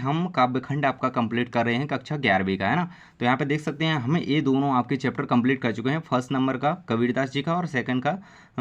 हम काव्यखंड आपका कंप्लीट कर रहे हैं कक्षा 11वीं का, है ना। तो यहाँ पे देख सकते हैं हमें ये दोनों आपके चैप्टर कंप्लीट कर चुके हैं। फर्स्ट नंबर का कबीरदास जी का और सेकंड का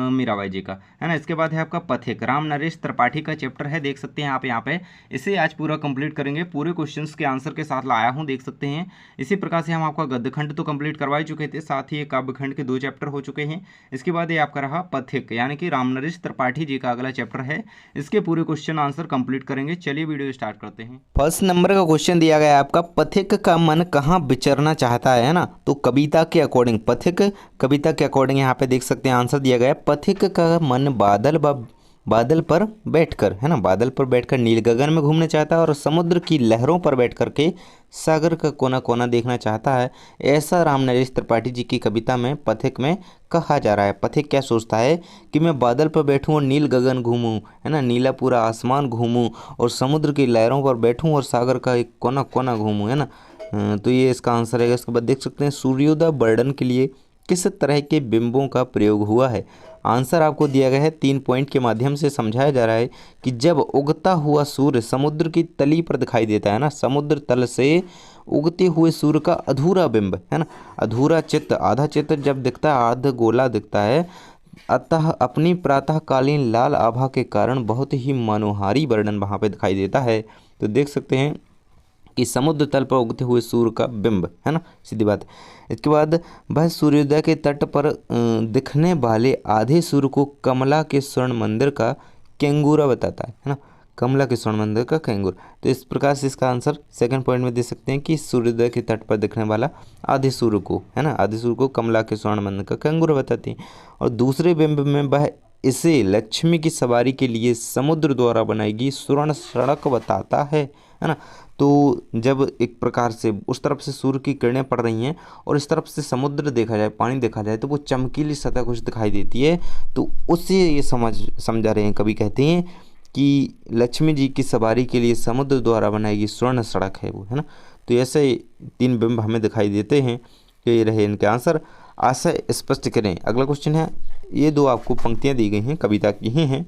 मीराबाई जी का, है ना। इसके बाद है आपका पथिक, राम नरेश त्रिपाठी का चैप्टर है, देख सकते हैं आप यहाँ पे। इसे आज पूरा कंप्लीट करेंगे, पूरे क्वेश्चंस के आंसर के साथ लाया हूँ, देख सकते हैं। इसी प्रकार से हम आपका गद्यखंड तो कंप्लीट करवा ही चुके थे, साथ ही काव्यखंड के 2 चैप्टर हो चुके हैं। इसके बाद ये आपका रहा पथिक, यानी कि राम नरेश त्रिपाठी जी का अगला चैप्टर है। इसके पूरे क्वेश्चन आंसर कंप्लीट करेंगे। चलिए वीडियो स्टार्ट करते हैं। फर्स्ट नंबर का क्वेश्चन दिया गया है आपका, पथिक का मन कहाँ विचरना चाहता है ना। तो कविता के अकॉर्डिंग, पथिक कविता के अकॉर्डिंग यहाँ पे देख सकते हैं आंसर दिया गया है। पथिक का मन बादल पर बैठकर, है ना, बादल पर बैठकर नील गगन में घूमने चाहता है और समुद्र की लहरों पर बैठ कर के सागर का कोना कोना देखना चाहता है। ऐसा राम नरेश त्रिपाठी जी की कविता में पथिक में कहा जा रहा है। पथिक क्या सोचता है कि मैं बादल पर बैठूं और नील गगन घूमूं, है ना, नीला पूरा आसमान घूमूं और समुद्र की लहरों पर बैठूं और सागर का एक कोना कोना घूमूं, है ना। तो ये इसका आंसर है। इसके बाद देख सकते हैं सूर्योदय वर्णन के लिए किस तरह के बिंबों का प्रयोग हुआ है। आंसर आपको दिया गया है, 3 पॉइंट के माध्यम से समझाया जा रहा है कि जब उगता हुआ सूर्य समुद्र की तली पर दिखाई देता है ना, समुद्र तल से उगते हुए सूर्य का अधूरा बिंब, है ना, अधूरा चित्र, आधा चित्र जब दिखता है, आधा गोला दिखता है, अतः अपनी प्रातःकालीन लाल आभा के कारण बहुत ही मनोहारी वर्णन वहाँ पे दिखाई देता है। तो देख सकते हैं कि समुद्र तल पर उगते हुए सूर्य का बिंब, है ना, सीधी बात। इसके बाद वह सूर्योदय के तट पर दिखने वाले आधे सूर्य को कमला के स्वर्ण मंदिर का कैंगूरा बताता है ना, कमला के स्वर्ण मंदिर का कैंगूर। तो इस प्रकार से इसका आंसर सेकंड पॉइंट में दे सकते हैं कि सूर्योदय के तट पर दिखने वाला आधे सूर्य को, है ना, आधे सूर्य को कमला के स्वर्ण मंदिर का कैंगूरा बताते हैं। और दूसरे बिंब में वह इसे लक्ष्मी की सवारी के लिए समुद्र द्वारा बनाई गई स्वर्ण सड़क बताता है ना। तो जब एक प्रकार से उस तरफ से सूर्य की किरणें पड़ रही हैं और इस तरफ से समुद्र देखा जाए, पानी देखा जाए, तो वो चमकीली सतह कुछ दिखाई देती है। तो उससे ये समझा रहे हैं, कवि कहते हैं कि लक्ष्मी जी की सवारी के लिए समुद्र द्वारा बनाई गई स्वर्ण सड़क है वो, है ना। तो ऐसे 3 बिंब हमें दिखाई देते हैं। तो ये रहे इनके आंसर। आशय स्पष्ट करें। अगला क्वेश्चन है, ये 2 आपको पंक्तियाँ दी गई हैं, कविता की ही हैं।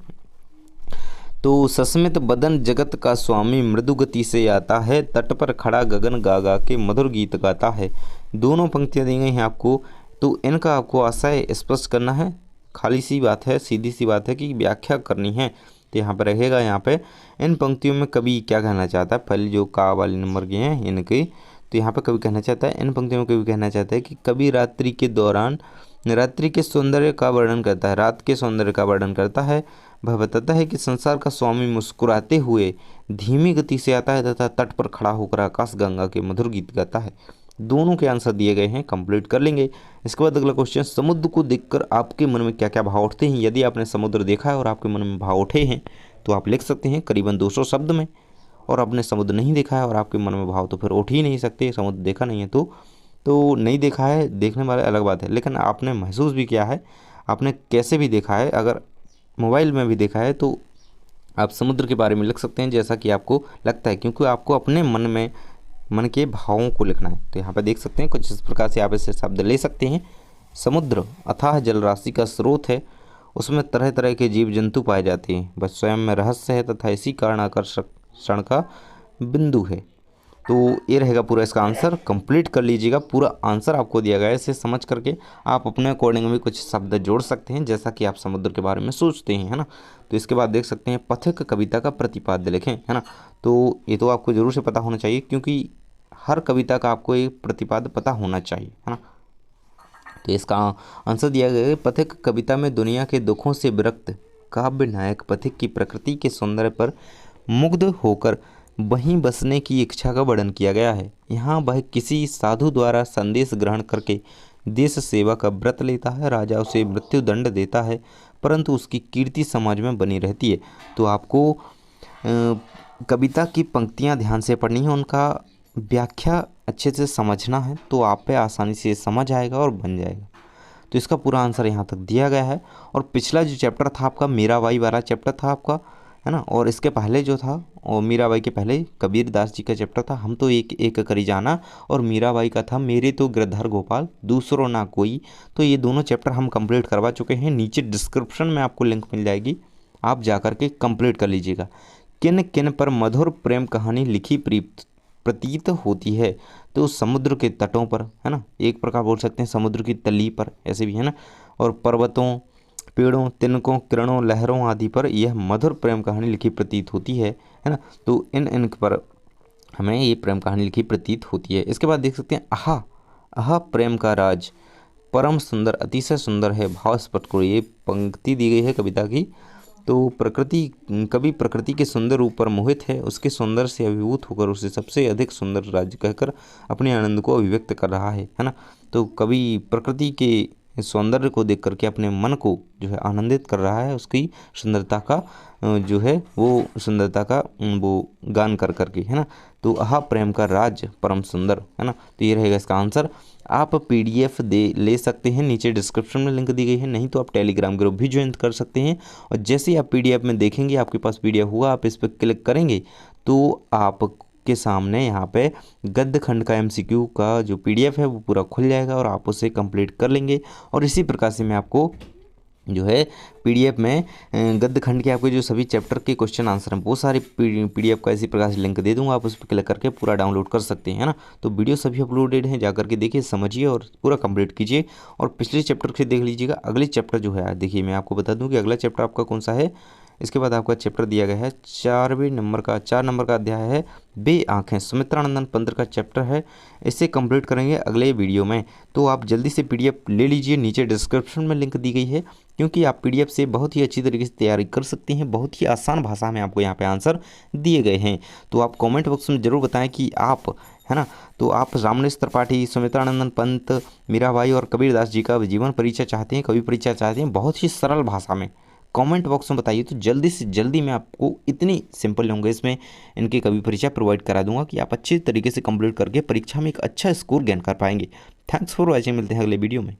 तो सस्मित बदन जगत का स्वामी मृदु गति से आता है, तट पर खड़ा गगन गा गा के मधुर गीत गाता है। दोनों पंक्तियाँ दी गई हैं आपको। तो इनका आपको आशय स्पष्ट करना है। खाली सी बात है, सीधी सी बात है कि व्याख्या करनी है। तो यहाँ पर रहेगा, यहाँ पे इन पंक्तियों में कवि क्या कहना चाहता है, पहले जो का वाले नंबर के हैं इनके। तो यहाँ पर कवि कहना चाहता है, इन पंक्तियों में कवि कहना चाहता है कि कवि रात्रि के दौरान रात्रि के सौंदर्य का वर्णन करता है, रात के सौंदर्य का वर्णन करता है। वह बताता है कि संसार का स्वामी मुस्कुराते हुए धीमी गति से आता है तथा तट पर खड़ा होकर आकाश गंगा के मधुर गीत गाता है। दोनों के आंसर दिए गए हैं, कंप्लीट कर लेंगे। इसके बाद अगला क्वेश्चन, समुद्र को देखकर आपके मन में क्या क्या भाव उठते हैं। यदि आपने समुद्र देखा है और आपके मन में भाव उठे हैं तो आप लिख सकते हैं करीबन 200 शब्द में। और आपने समुद्र नहीं देखा है और आपके मन में भाव तो फिर उठ ही नहीं सकते, समुद्र देखा नहीं है तो नहीं देखा है, देखने वाले अलग बात है, लेकिन आपने महसूस भी किया है, आपने कैसे भी देखा है, अगर मोबाइल में भी देखा है तो आप समुद्र के बारे में लिख सकते हैं जैसा कि आपको लगता है, क्योंकि आपको अपने मन के भावों को लिखना है। तो यहाँ पर देख सकते हैं कुछ इस प्रकार से आप इसे शब्द ले सकते हैं। समुद्र अथाह जलराशि का स्रोत है, उसमें तरह तरह के जीव जंतु पाए जाते हैं, वह स्वयं में रहस्य है तथा इसी कारण आकर्षण का बिंदु है। तो ये रहेगा पूरा इसका आंसर। कंप्लीट कर लीजिएगा, पूरा आंसर आपको दिया गया है, इसे समझ करके आप अपने अकॉर्डिंग भी कुछ शब्द जोड़ सकते हैं जैसा कि आप समुद्र के बारे में सोचते हैं, है ना। तो इसके बाद देख सकते हैं पथिक कविता का प्रतिपाद्य लिखें, है ना। तो ये तो आपको जरूर से पता होना चाहिए, क्योंकि हर कविता का आपको एक प्रतिपाद्य पता होना चाहिए, है ना। तो इसका आंसर दिया गया है, पथिक कविता में दुनिया के दुखों से विरक्त काव्य नायक पथिक की प्रकृति के सौंदर्य पर मुग्ध होकर वहीं बसने की इच्छा का वर्णन किया गया है। यहाँ वह किसी साधु द्वारा संदेश ग्रहण करके देश सेवा का व्रत लेता है, राजा उसे मृत्यु दंड देता है, परंतु उसकी कीर्ति समाज में बनी रहती है। तो आपको कविता की पंक्तियाँ ध्यान से पढ़नी है, उनका व्याख्या अच्छे से समझना है, तो आप पे आसानी से समझ आएगा और बन जाएगा। तो इसका पूरा आंसर यहाँ तक दिया गया है। और पिछला जो चैप्टर था आपका मीराबाई वाला चैप्टर था आपका, है ना, और इसके पहले जो था और मीराबाई के पहले कबीरदास जी का चैप्टर था, हम तो एक एक करी जाना, और मीराबाई का था मेरे तो गिरधर गोपाल दूसरों ना कोई। तो ये दोनों चैप्टर हम कंप्लीट करवा चुके हैं। नीचे डिस्क्रिप्शन में आपको लिंक मिल जाएगी, आप जा कर के कंप्लीट कर लीजिएगा। किन किन पर मधुर प्रेम कहानी लिखी प्रतीत होती है? तो समुद्र के तटों पर, है ना, एक प्रकार बोल सकते हैं समुद्र की तली पर, ऐसे भी है ना, और पर्वतों, पेड़ों, तिनकों, किरणों, लहरों आदि पर यह मधुर प्रेम कहानी लिखी प्रतीत होती है ना। तो इन इन पर हमें ये प्रेम कहानी लिखी प्रतीत होती है। इसके बाद देख सकते हैं आहा, आहा प्रेम का राज, परम सुंदर, अतिशय सुंदर है, भाव स्पष्ट करो। ये पंक्ति दी गई है कविता की। तो कवि प्रकृति के सुंदर रूप पर मोहित है, उसके सौंदर्य से अभिभूत होकर उसे सबसे अधिक सुंदर राज्य कहकर अपने आनंद को अभिव्यक्त कर रहा है ना। तो कवि प्रकृति के सौंदर्य को देख करके अपने मन को जो है आनंदित कर रहा है, उसकी सुंदरता का जो है वो सुंदरता का वो गान कर करके, है ना। तो आहा प्रेम का राज परम सुंदर, है ना। तो ये रहेगा इसका आंसर। आप पीडीएफ ले सकते हैं, नीचे डिस्क्रिप्शन में लिंक दी गई है, नहीं तो आप टेलीग्राम ग्रुप भी ज्वाइन कर सकते हैं। और जैसे ही आप पीडीएफ में देखेंगे, आपके पास पीडीएफ हुआ, आप इस पर क्लिक करेंगे तो आपके सामने यहाँ पे गद्य खंड का एमसीक्यू का जो पीडीएफ है वो पूरा खुल जाएगा और आप उसे कंप्लीट कर लेंगे। और इसी प्रकार से मैं आपको जो है पीडीएफ में गद्य खंड के आपके जो सभी चैप्टर के क्वेश्चन आंसर हैं वो सारे पीडीएफ का इसी प्रकार से लिंक दे दूंगा, आप उस पर क्लिक करके पूरा डाउनलोड कर सकते हैं, है ना। तो वीडियो सभी अपलोडेड हैं, जाकर के देखिए, समझिए और पूरा कंप्लीट कीजिए। और पिछले चैप्टर से देख लीजिएगा। अगले चैप्टर जो है, देखिए मैं आपको बता दूँ कि अगला चैप्टर आपका कौन सा है। इसके बाद आपका चैप्टर दिया गया है 4 नंबर का अध्याय है बे आँखें, सुमित्रानंदन पंत का चैप्टर है। इसे कंप्लीट करेंगे अगले वीडियो में। तो आप जल्दी से पीडीएफ ले लीजिए, नीचे डिस्क्रिप्शन में लिंक दी गई है, क्योंकि आप पीडीएफ से बहुत ही अच्छी तरीके से तैयारी कर सकते हैं। बहुत ही आसान भाषा में आपको यहाँ पे आंसर दिए गए हैं। तो आप कमेंट बॉक्स में ज़रूर बताएं कि आप, है ना, तो आप रामनेश त्रिपाठी, सुमित्रानंदन पंत, मीराबाई और कबीरदास जी का जीवन परिचय चाहते हैं, कवि परिचय चाहते हैं, बहुत ही सरल भाषा में कमेंट बॉक्स में बताइए। तो जल्दी से जल्दी मैं आपको इतनी सिंपल लैंग्वेज में इनके कवि परिचय प्रोवाइड करा दूंगा कि आप अच्छे तरीके से कंप्लीट करके परीक्षा में एक अच्छा स्कोर गेन कर पाएंगे। थैंक्स फॉर वॉचिंग, मिलते हैं अगले वीडियो में।